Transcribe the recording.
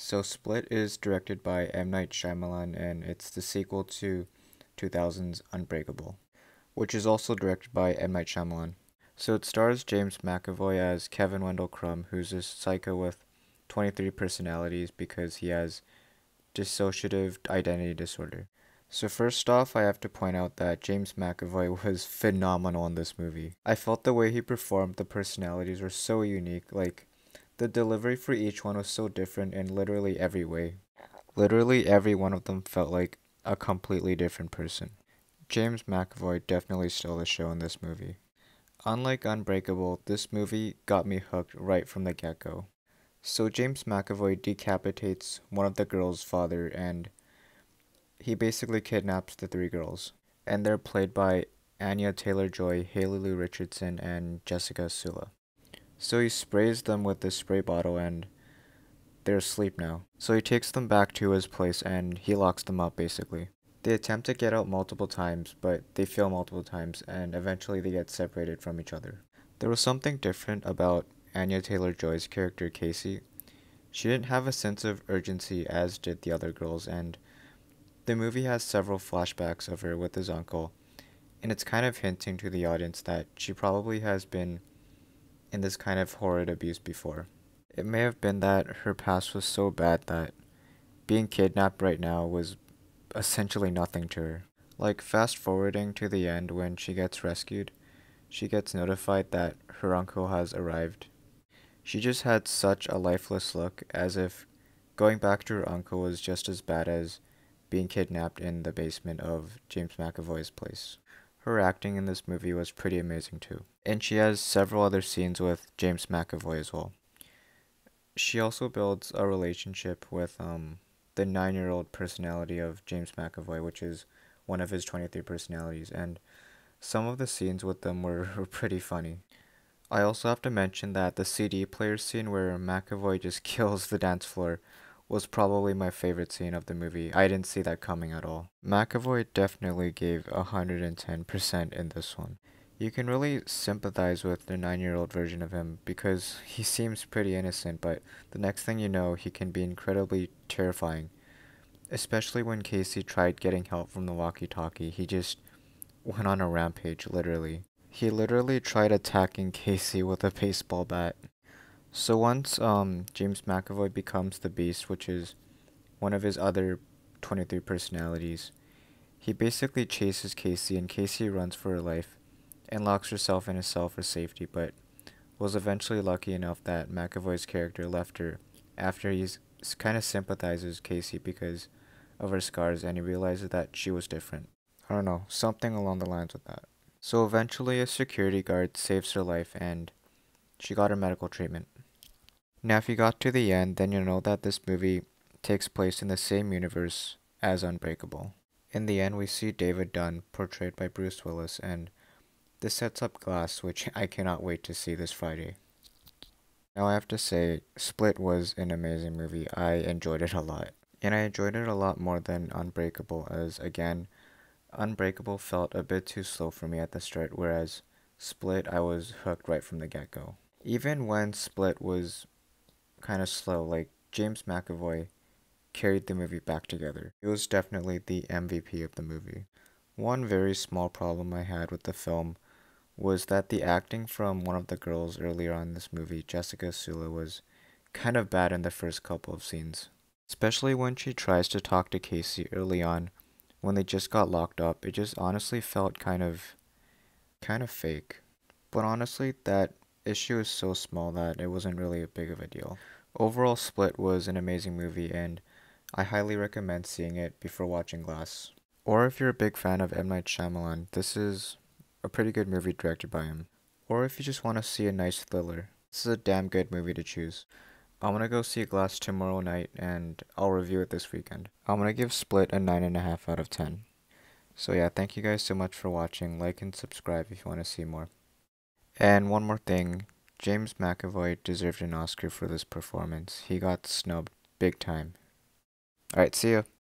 So Split is directed by M. Night Shyamalan and it's the sequel to 2000's Unbreakable, which is also directed by M. Night Shyamalan. So it stars James McAvoy as Kevin Wendell Crumb, who's a psycho with 23 personalities because he has dissociative identity disorder. So first off, I have to point out that James McAvoy was phenomenal in this movie. I felt the way he performed the personalities were so unique, like the delivery for each one was so different in literally every way. Literally every one of them felt like a completely different person. James McAvoy definitely stole the show in this movie. Unlike Unbreakable, this movie got me hooked right from the get-go. So James McAvoy decapitates one of the girls' father and he basically kidnaps the three girls. And they're played by Anya Taylor-Joy, Hayley Richardson, and Jessica Sula. So he sprays them with this spray bottle and they're asleep now. So he takes them back to his place and he locks them up basically. They attempt to get out multiple times, but they fail multiple times and eventually they get separated from each other. There was something different about Anya Taylor-Joy's character Casey. She didn't have a sense of urgency as did the other girls, and the movie has several flashbacks of her with his uncle, and it's kind of hinting to the audience that she probably has been in this kind of horrid abuse before. It may have been that her past was so bad that being kidnapped right now was essentially nothing to her. Like, fast forwarding to the end when she gets rescued, she gets notified that her uncle has arrived. She just had such a lifeless look, as if going back to her uncle was just as bad as being kidnapped in the basement of James McAvoy's place. Her acting in this movie was pretty amazing too. And she has several other scenes with James McAvoy as well. She also builds a relationship with the 9-year-old personality of James McAvoy, which is one of his 23 personalities, and some of the scenes with them were pretty funny. I also have to mention that the CD player scene where McAvoy just kills the dance floor was probably my favorite scene of the movie. I didn't see that coming at all. McAvoy definitely gave 110% in this one. You can really sympathize with the 9-year-old version of him because he seems pretty innocent, but the next thing you know, he can be incredibly terrifying. Especially when Casey tried getting help from the walkie-talkie, he just went on a rampage, literally. He literally tried attacking Casey with a baseball bat. So once James McAvoy becomes the Beast, which is one of his other 23 personalities, he basically chases Casey and Casey runs for her life and locks herself in a cell for safety, but was eventually lucky enough that McAvoy's character left her after he kind of sympathizes Casey because of her scars and he realizes that she was different. I don't know, something along the lines of that. So eventually a security guard saves her life and she got her medical treatment. Now if you got to the end, then you'll know that this movie takes place in the same universe as Unbreakable. In the end, we see David Dunn, portrayed by Bruce Willis, and this sets up Glass, which I cannot wait to see this Friday. Now I have to say, Split was an amazing movie. I enjoyed it a lot. And I enjoyed it a lot more than Unbreakable, as again, Unbreakable felt a bit too slow for me at the start, whereas Split, I was hooked right from the get-go. Even when Split was kind of slow, like James McAvoy carried the movie back together. He was definitely the MVP of the movie. One very small problem I had with the film was that the acting from one of the girls earlier on in this movie, Jessica Sula, was kind of bad in the first couple of scenes. Especially when she tries to talk to Casey early on, when they just got locked up, it just honestly felt kind of fake. But honestly, that issue is so small that it wasn't really a big of a deal. Overall, Split was an amazing movie, and I highly recommend seeing it before watching Glass. Or if you're a big fan of M. Night Shyamalan, this is a pretty good movie directed by him. Or if you just want to see a nice thriller, this is a damn good movie to choose. I'm gonna go see Glass tomorrow night, and I'll review it this weekend. I'm gonna give Split a 9.5 out of 10. So yeah, thank you guys so much for watching. Like and subscribe if you want to see more. And one more thing, James McAvoy deserved an Oscar for this performance. He got snubbed big time. Alright, see ya.